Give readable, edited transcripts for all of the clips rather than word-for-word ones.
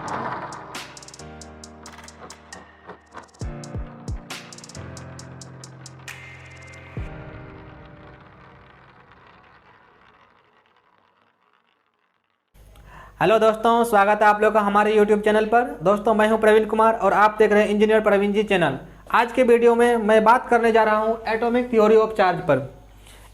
Hello दोस्तों, स्वागत है आप लोग का हमारे YouTube चैनल पर। दोस्तों, मैं हूं प्रवीण कुमार और आप देख रहे हैं इंजीनियर प्रवीण जी चैनल। आज के वीडियो में मैं बात करने जा रहा हूं एटॉमिक थ्योरी ऑफ चार्ज पर।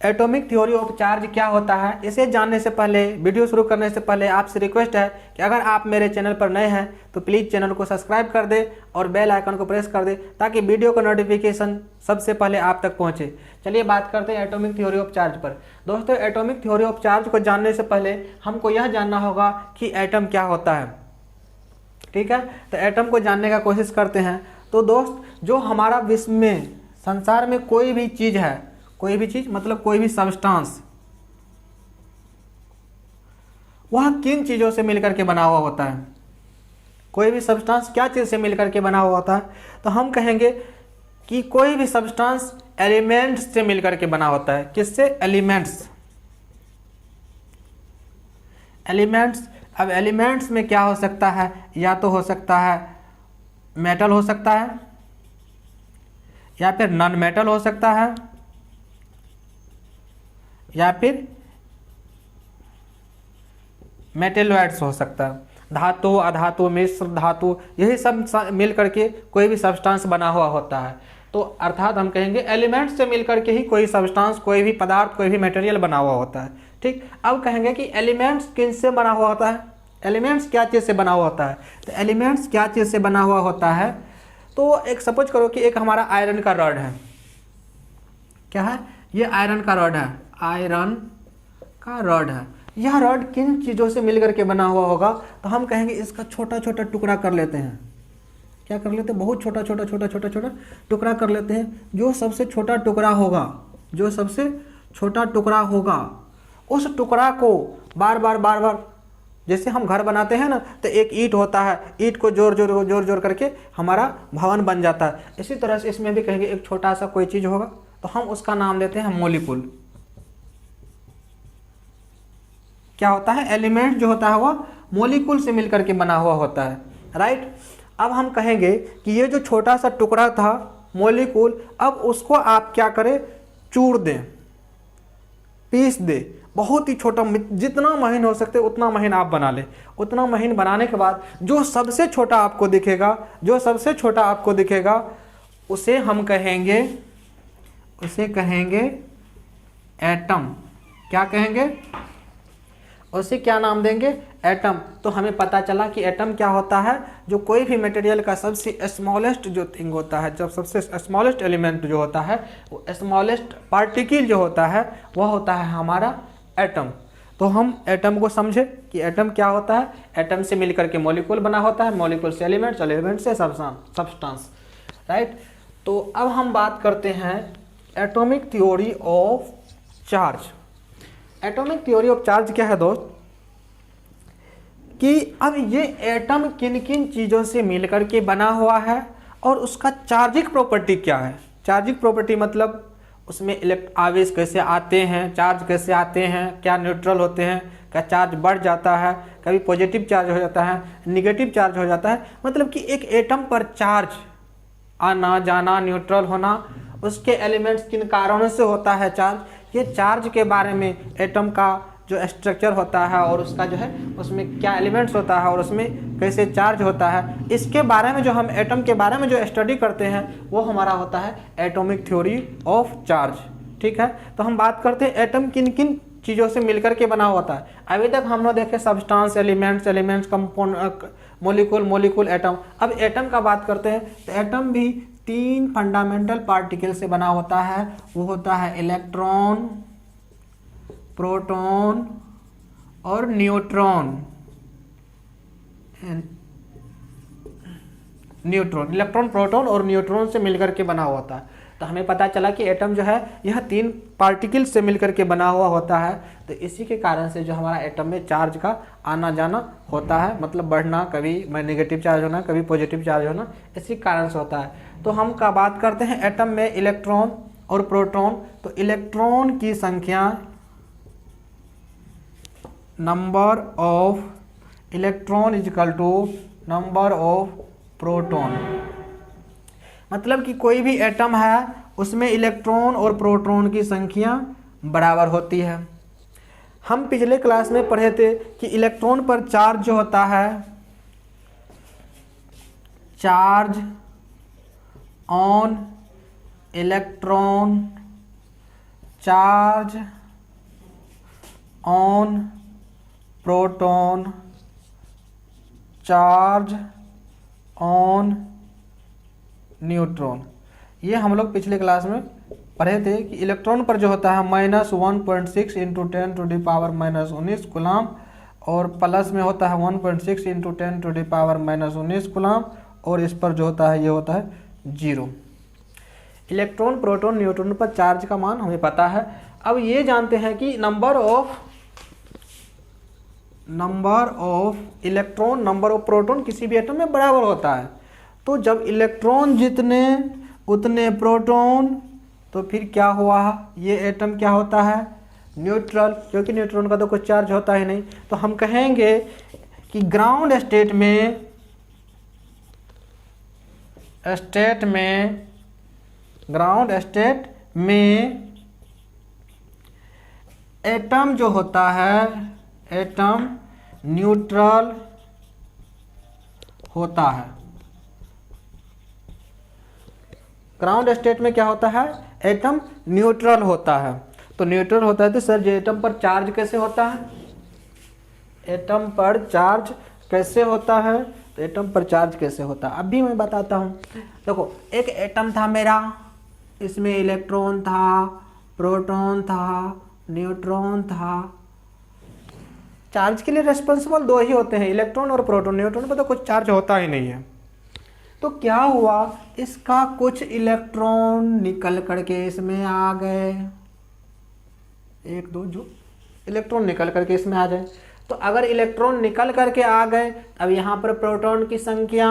एटॉमिक थ्योरी ऑफ चार्ज क्या होता है, इसे जानने से पहले, वीडियो शुरू करने से पहले आपसे रिक्वेस्ट है कि अगर आप मेरे चैनल पर नए हैं तो प्लीज़ चैनल को सब्सक्राइब कर दे और बेल आइकन को प्रेस कर दे ताकि वीडियो का नोटिफिकेशन सबसे पहले आप तक पहुंचे। चलिए बात करते हैं एटॉमिक थ्योरी ऑफ चार्ज पर। दोस्तों, एटॉमिक थ्योरी ऑफ चार्ज को जानने से पहले हमको यह जानना होगा कि एटम क्या होता है। ठीक है, तो एटम को जानने का कोशिश करते हैं। तो दोस्त, जो हमारा विश्व में, संसार में कोई भी चीज़ है, कोई भी चीज मतलब कोई भी सब्सटेंस, वह किन चीजों से मिलकर के बना हुआ होता है? कोई भी सब्सटेंस क्या चीज से मिलकर के बना हुआ होता है? तो हम कहेंगे कि कोई भी सब्सटेंस एलिमेंट्स से मिलकर के बना होता है। किससे? एलिमेंट्स। एलिमेंट्स। अब एलिमेंट्स में क्या हो सकता है? या तो हो सकता है मेटल हो सकता है, या फिर नॉन मेटल हो सकता है, या फिर मेटेलॉइड्स हो सकता है। धातु, अधातु, मिश्र धातु, यही सब मिल करके कोई भी सब्सटेंस बना हुआ होता है। तो अर्थात हम कहेंगे एलिमेंट्स से मिल करके ही कोई सब्सटेंस, कोई भी पदार्थ, कोई भी मटेरियल बना हुआ होता है। ठीक, अब कहेंगे कि एलिमेंट्स किन से बना हुआ होता है? एलिमेंट्स क्या चीज़ से बना हुआ होता है? तो एलिमेंट्स क्या चीज़ से बना हुआ होता है? तो एक सपोज करो कि एक हमारा आयरन का रॉड है। क्या है? ये आयरन का रॉड है, आयरन का रॉड है। यह रॉड किन चीज़ों से मिलकर के बना हुआ होगा? तो हम कहेंगे इसका छोटा छोटा टुकड़ा कर लेते हैं। क्या कर लेते हैं? बहुत छोटा छोटा छोटा छोटा छोटा टुकड़ा कर लेते हैं। जो सबसे छोटा टुकड़ा होगा, जो सबसे छोटा टुकड़ा होगा, उस टुकड़ा को बार बार बार बार, जैसे हम घर बनाते हैं ना, तो एक ईंट होता है, ईंट को जोड़ जोड़ जोड़ जोड़ करके हमारा भवन बन जाता है। इसी तरह से इसमें भी कहेंगे एक छोटा सा कोई चीज़ होगा, तो हम उसका नाम देते हैं मॉलिक्यूल। क्या होता है? एलिमेंट जो होता है वह मॉलिक्यूल से मिलकर के बना हुआ होता है। राइट। अब हम कहेंगे कि ये जो छोटा सा टुकड़ा था मॉलिक्यूल, अब उसको आप क्या करें? चूर दें, पीस दें। बहुत ही छोटा, जितना महीन हो सकते उतना महीन आप बना लें। उतना महीन बनाने के बाद जो सबसे छोटा आपको दिखेगा, जो सबसे छोटा आपको दिखेगा, उसे हम कहेंगे, उसे कहेंगे एटम। क्या कहेंगे? उसे क्या नाम देंगे? एटम। तो हमें पता चला कि एटम क्या होता है? जो कोई भी मटेरियल का सबसे स्मॉलेस्ट जो थिंग होता है, जब सबसे स्मॉलेस्ट एलिमेंट जो होता है, वो स्मॉलेस्ट पार्टिकल जो होता है, वह होता है हमारा एटम। तो हम एटम को समझे कि एटम क्या होता है? एटम से मिलकर के मॉलिक्यूल बना होता है, मॉलिक्यूल से एलिमेंट्स, एलिमेंट से सब्सटेंस। राइट। तो अब हम बात करते हैं atomic theory of charge. Atomic theory of charge क्या है दोस्त? कि अब ये एटम किन किन चीज़ों से मिलकर के बना हुआ है और उसका चार्जिक प्रॉपर्टी क्या है। चार्जिक प्रॉपर्टी मतलब उसमें आवेश कैसे आते हैं, चार्ज कैसे आते हैं, क्या न्यूट्रल होते हैं, क्या चार्ज बढ़ जाता है, कभी पॉजिटिव चार्ज हो जाता है, निगेटिव चार्ज हो जाता है। मतलब कि एक एटम पर चार्ज आना जाना, न्यूट्रल होना, उसके एलिमेंट्स किन कारणों से होता है चार्ज, ये चार्ज के बारे में, एटम का जो स्ट्रक्चर होता है और उसका जो है उसमें क्या एलिमेंट्स होता है और उसमें कैसे चार्ज होता है, इसके बारे में जो हम एटम के बारे में जो स्टडी करते हैं वो हमारा होता है एटॉमिक थ्योरी ऑफ चार्ज। ठीक है, तो हम बात करते हैं एटम किन किन चीज़ों से मिलकर के बना होता है। अभी तक हम लोग देखे substance, elements, compound, molecule, atom. अब एटम का बात करते हैं तो एटम भी 3 फंडामेंटल पार्टिकल से बना होता है। वो होता है इलेक्ट्रॉन, प्रोटॉन और न्यूट्रॉन। इलेक्ट्रॉन, प्रोटॉन और न्यूट्रॉन से मिलकर के बना होता है। तो हमें पता चला कि एटम जो है यह 3 पार्टिकल से मिलकर के बना हुआ होता है। तो इसी के कारण से जो हमारा एटम में चार्ज का आना जाना होता है, मतलब बढ़ना, कभी नेगेटिव चार्ज होना, कभी पॉजिटिव चार्ज होना, इसी कारण से होता है। तो हम का बात करते हैं एटम में इलेक्ट्रॉन और प्रोटॉन। तो इलेक्ट्रॉन की संख्या, number of electron is equal to number of proton. मतलब कि कोई भी एटम है उसमें इलेक्ट्रॉन और प्रोटॉन की संख्या बराबर होती है। हम पिछले क्लास में पढ़े थे कि इलेक्ट्रॉन पर चार्ज जो होता है, charge on electron, charge on proton, charge on neutron, ये हम लोग पिछले क्लास में पढ़े थे कि इलेक्ट्रॉन पर जो होता है -1.6 इंटू 10⁻⁻19 कूलाम, और प्लस में होता है 1.6 इंटू 10⁻⁻19 कूलाम, और इस पर जो होता है ये होता है 0। इलेक्ट्रॉन, प्रोटॉन, न्यूट्रॉन पर चार्ज का मान हमें पता है। अब ये जानते हैं कि number of electron, number of proton किसी भी एटम में बराबर होता है। तो जब इलेक्ट्रॉन जितने उतने प्रोटॉन, तो फिर क्या हुआ, ये एटम क्या होता है, न्यूट्रल, क्योंकि न्यूट्रॉन का तो कुछ चार्ज होता ही नहीं। तो हम कहेंगे कि ग्राउंड स्टेट में एटम जो होता है, एटम न्यूट्रल होता है। ग्राउंड स्टेट में क्या होता है, एटम न्यूट्रल होता है। तो न्यूट्रल होता है तो सर जो एटम पर चार्ज कैसे होता है, एटम पर चार्ज कैसे होता है, तो एटम पर चार्ज कैसे होता है अभी मैं बताता हूँ। देखो, एक एटम था मेरा, इसमें इलेक्ट्रॉन था, प्रोटॉन था, न्यूट्रॉन था। चार्ज के लिए रेस्पॉन्सिबल दो ही होते हैं, इलेक्ट्रॉन और प्रोटॉन। न्यूट्रॉन पर तो कुछ चार्ज होता ही नहीं है। तो क्या हुआ, इसका कुछ इलेक्ट्रॉन निकल करके इसमें आ गए, एक दो जो इलेक्ट्रॉन निकल करके इसमें आ जाए। तो अगर इलेक्ट्रॉन निकल करके आ गए, अब यहाँ पर प्रोटॉन की संख्या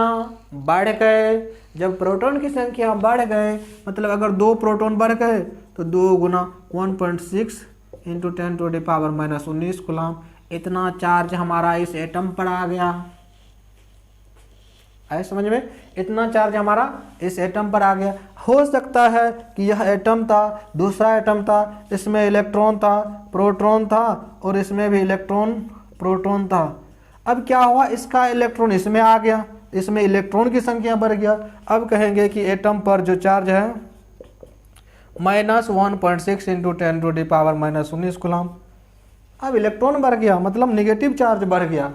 बढ़ गए। जब प्रोटॉन की संख्या बढ़ गए, मतलब अगर 2 प्रोटॉन बढ़ गए तो 2 गुना 1.6 इंटू 10⁻⁻19 कूलाम, इतना चार्ज हमारा इस एटम पर आ गया। आए समझ में, इतना चार्ज हमारा इस एटम पर आ गया। हो सकता है कि यह एटम था, दूसरा एटम था, इसमें इलेक्ट्रॉन था, प्रोटॉन था, और इसमें भी इलेक्ट्रॉन प्रोटॉन था। अब क्या हुआ, इसका इलेक्ट्रॉन इसमें आ गया, इसमें इलेक्ट्रॉन की संख्या बढ़ गया। अब कहेंगे कि एटम पर जो चार्ज है -1.6 इंटू 10⁻⁻19 कूलाम। अब इलेक्ट्रॉन बढ़ गया, मतलब नेगेटिव चार्ज बढ़ गया,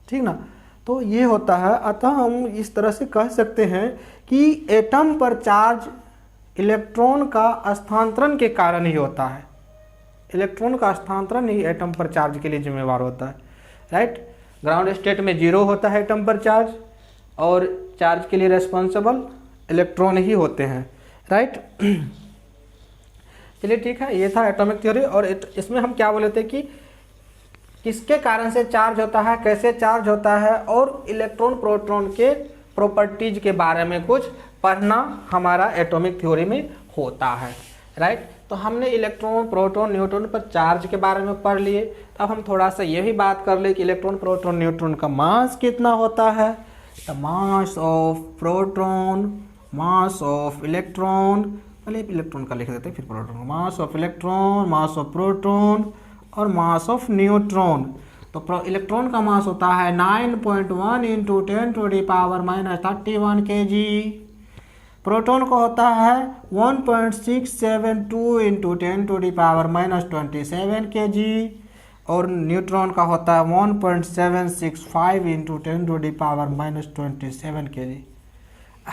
ठीक ना। तो ये होता है। अतः हम इस तरह से कह सकते हैं कि एटम पर चार्ज इलेक्ट्रॉन का स्थानांतरण के कारण ही होता है। इलेक्ट्रॉन का स्थानांतरण ही एटम पर चार्ज के लिए जिम्मेवार होता है, राइट। ग्राउंड स्टेट में 0 होता है एटम पर चार्ज, और चार्ज के लिए रेस्पॉन्सिबल इलेक्ट्रॉन ही होते हैं, राइट। चलिए ठीक है, ये था एटॉमिक थ्योरी। और इसमें हम क्या बोले थे कि किसके कारण से चार्ज होता है, कैसे चार्ज होता है, और इलेक्ट्रॉन प्रोटॉन के प्रॉपर्टीज के बारे में कुछ पढ़ना हमारा एटॉमिक थ्योरी में होता है, राइट। तो हमने इलेक्ट्रॉन, प्रोटॉन, न्यूट्रॉन पर चार्ज के बारे में पढ़ लिए। अब हम थोड़ा सा ये भी बात कर ले कि इलेक्ट्रॉन, प्रोटॉन, न्यूट्रॉन का मास कितना होता है। The mass of proton, mass of electron, पहले इलेक्ट्रॉन का लिख देते हैं फिर proton. Mass of electron, mass of proton और मास ऑफ न्यूट्रॉन। तो इलेक्ट्रॉन का मास होता है 9.1 इंटू 10⁻⁻31 kg। प्रोटॉन को होता है 1.672 इंटू 10⁻⁻27 kg। और न्यूट्रॉन का होता है 1.765 इंटू 10⁻⁻27 kg।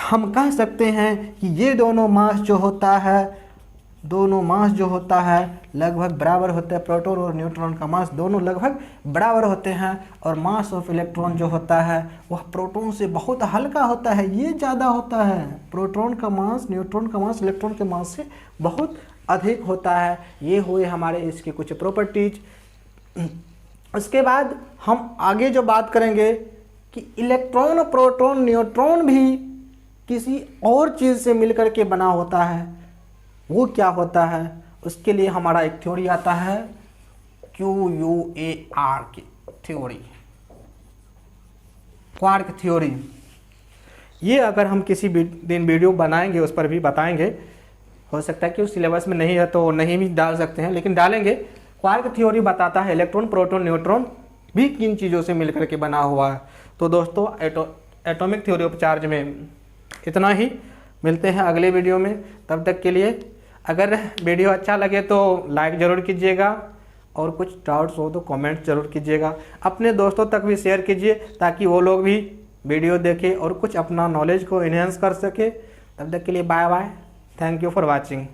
हम कह सकते हैं कि ये दोनों मास जो होता है लगभग बराबर होते हैं। प्रोटॉन और न्यूट्रॉन का मास दोनों लगभग बराबर होते हैं। और मास ऑफ इलेक्ट्रॉन जो होता है वह प्रोटॉन से बहुत हल्का होता है, ये ज़्यादा होता है। प्रोटॉन का मास, न्यूट्रॉन का मास इलेक्ट्रॉन के मास से बहुत अधिक होता है। ये हुए हमारे इसके कुछ प्रॉपर्टीज। उसके बाद हम आगे जो बात करेंगे कि इलेक्ट्रॉन, प्रोटॉन, न्यूट्रॉन भी किसी और चीज़ से मिलकर के बना होता है। वो क्या होता है, उसके लिए हमारा एक थ्योरी आता है QUAR की थ्योरी। क्वार्क थ्योरी, ये अगर हम किसी दिन वीडियो बनाएंगे उस पर भी बताएंगे। हो सकता है कि उस सिलेबस में नहीं है तो नहीं भी डाल सकते हैं, लेकिन डालेंगे। क्वार्क थ्योरी बताता है इलेक्ट्रॉन प्रोटॉन न्यूट्रॉन भी किन चीज़ों से मिलकर के बना हुआ है। तो दोस्तों एटॉमिक थ्योरी ऑफ चार्ज में इतना ही, मिलते हैं अगले वीडियो में। तब तक के लिए अगर वीडियो अच्छा लगे तो लाइक ज़रूर कीजिएगा और कुछ डाउट्स हो तो कमेंट ज़रूर कीजिएगा। अपने दोस्तों तक भी शेयर कीजिए ताकि वो लोग भी वीडियो देखें और कुछ अपना नॉलेज को इन्हेंस कर सके। तब तक के लिए bye bye, thank you for watching.